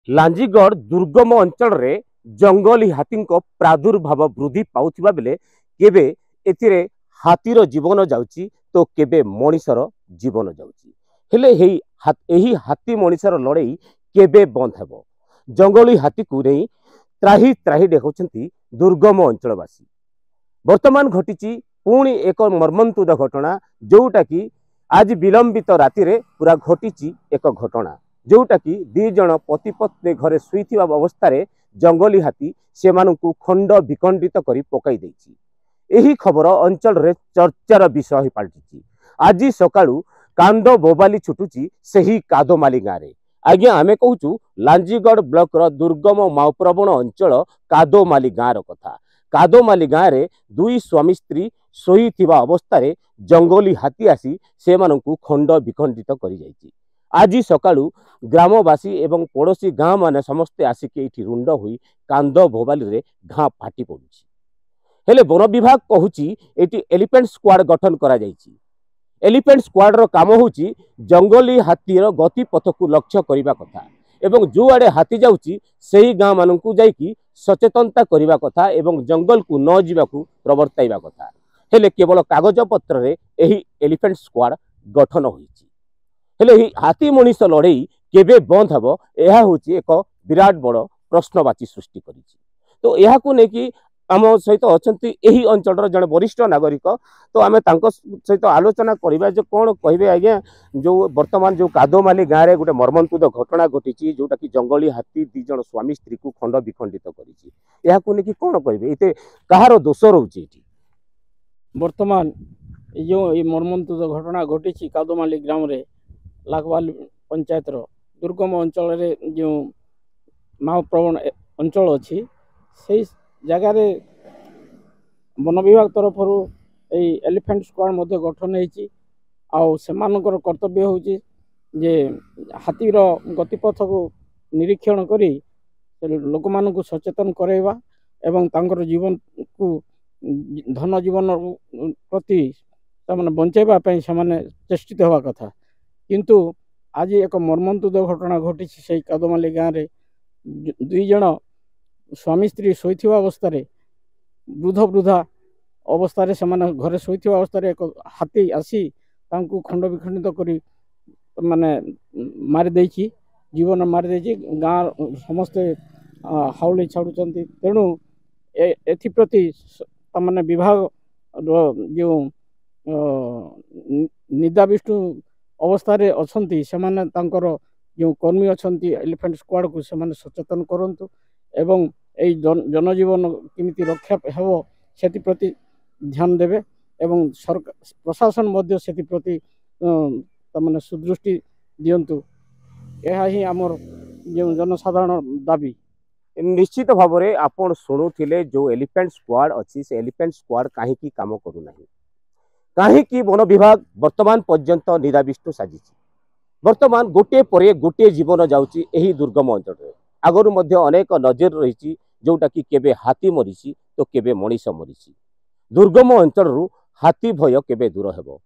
लांजीगढ़ दुर्गम अंचल रे जंगली हाथी प्रादुर्भाव वृद्धि पाउथिबा बेले केबे एथिरे हाथीर जीवन जाउची तो केबे मनीषर जीवन जाउची। हेले एही हाथी मनीषर लड़ाई केबे बंद हेबो? जंगली हाथी को नहीं त्राही त्राही देखुछंती दुर्गम अंचलवासी। वर्तमान घटी पुणी एक मर्मन्तुद घटना जोटा कि आज विलंबित राति रे पूरा घटी एक घटना जोटा कि दी जन पति पत्नी घरे शुईथिबा अवस्था रे जंगली हाथी से खंड विखंडित करी पकाई देछि। एही खबर अंचल रे चर्चार विषय पलटिछि। आज सकाळू कांद बोबाली छुटुछि सही कादोमाली गाँव रे। आज्ञा आमे कहूचु लांजीगढ़ ब्लॉक रो दुर्गम माओप्रवण अंचल कादोमाली गाँव कथा। कादोमाली गाँव रे दुई स्वामी स्त्री शोईथिबा अवस्था रे जंगली हाथी आसी से खंड विखंडित करि जाइछि। आज सकाळू ग्रामवासी एवं पड़ोशी गाँ माने समस्ते आसिक एठी रुंड हुई कांद भोबाली रे घाँ फाटी पड़ुछि। हेले वन विभाग कहूची एटी एलिफेंट स्क्वाड गठन करा जाइछि। एलिफेंट स्क्वाड रो काम होची जंगली हाथीर गतिपथ को लक्ष्य करिबा कथा एवं जो आड़े हाथी जाउची सेही गाँ मानकू जाइकी सचेतनता करिबा कथा एवं जंगल को न जीवाकू प्रवर्ताइबा कथा। हेले केवल कागज पत्र रे एही एलिफेंट स्क्वाड गठन होईछि। हेले ही हाथी मनीष लड़ाई केबे बंद हेबो एहा होची एक विराट बड़ प्रश्नवाची सृष्टि करिछि। तो एहा को नेकी आम सहित अछंती एही अंचल जड़े वरिष्ठ नागरिक। तो आम सहित आलोचना करिबा जे कोन कहबे आज्ञा जो वर्तमान जो कादोमाली गाँव रे गोटे मर्मन्तुद घटना घटी जोटा कि जंगली हाथी दी जन स्वामी स्त्री को खंड विखंडित करिछि। एहा को नेकी कोन कहबे एते कहारो दोष रहउछि? एठी वर्तमान जो ये मर्मन्तुद घटना घटी कादोमाली ग्राम रे लागवाल पंचायत दुर्गम अंचल रे जो माओप्रवण अंचल अच्छी से जगार वन विभाग तरफ एलिफेंट स्क्वाड मध्य गठन होकर कर्तव्य होची जे हाथीर गतिपथ को निरीक्षण करी लोक मानू सचेतन करवा एवं तांकर जीवन को धन जीवन प्रति बंचाइबा पई से चेष्टित होवा कथा। किंतु आज एक मर्मन्तुद घटना घटी से कादोमाली गाँव रे दुई जन स्वामी स्त्री शोईथिबा अवस्था रे वृद्ध वृद्धा अवस्था रे से घरे शोईथिबा अवस्था रे एक हाथी आसी तांकू खंड विखंडित करी माने मारी देछि, जीवन मारी देछि। गाँव समस्ते हाउली छाड़ुचंती। तेणु एथिप्रति तमाने विभाग जो निदाविष्टु अवस्था रे अछंती सेमाने तांकर जो कर्मी अछंती एलिफेंट स्क्वाड को सेमाने सचेतन करंतु एवं एई जनजीवन केमिति रक्षा हेबो सेति प्रति ध्यान देबे एवं सरकार प्रशासन मध्य सेति प्रति तमाने सुदृष्टि दियंतु। एहा ही हमर जो जनसाधारण दाबी। निश्चित भाव में आपण शुणुथिले जो एलिफेंट स्क्वाड अच्छी से एलिफेंट स्क्वाड कहीं काम करू नहीं, कहीं वन विभाग वर्तमान पर्यंत निदाविष्टु साजिश। वर्तमान गोटे पर गोटे जीवन जाउची एही दुर्गम अंचल रे। आगरु मध्य अनेक नजर रही जोटा कि केबे हाथी मरीची तो केबे मनीष मरीची। दुर्गम अंचल रु हाथी भय केबे दूर हेबो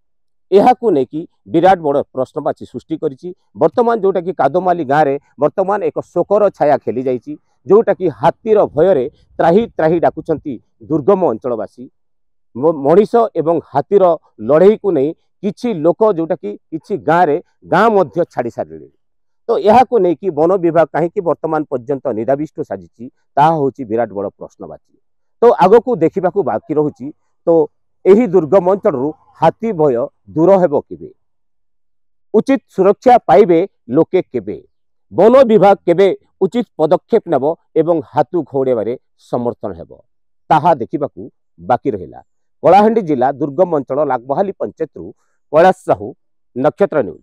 एहा को नेकी विराट बड़ प्रश्नवाची सृष्टि करिछि। वर्तमान जोटा कि कादोमाली गाँव रे वर्तमान एक शोकर छाया खेली जाइछि जोटा कि हाथीर भय त्राही त्राही डाकुचंती दुर्गम अंचलवासी। मनीष एवं हाथीर लड़ाई को नहीं किछि लोक जोटा कि किछि गाँव मध्य छाड़ी सारे। तो यह को नहीं कि वन विभाग कहीं वर्तमान पर्यंत निदाविष्टु साजिछि ताहा होछि विराट बड़ प्रश्नवाची। तो आग को देखा बाकी रहुछि तो यही दुर्गम अंचल रु हाथी भय दूर हेबो केबे? उचित सुरक्षा पाइबे लोके केबे? वन विभाग केबे उचित पदक्षेप नेब एवं हाथू घौड़ेबारे समर्थन हेबो ताहा देखिबाकू बाकी रहिला। कलाहांडी जिला दुर्गम अंचल लागबहाली पंचायत कैलाश साहू, नक्षत्र न्यूज।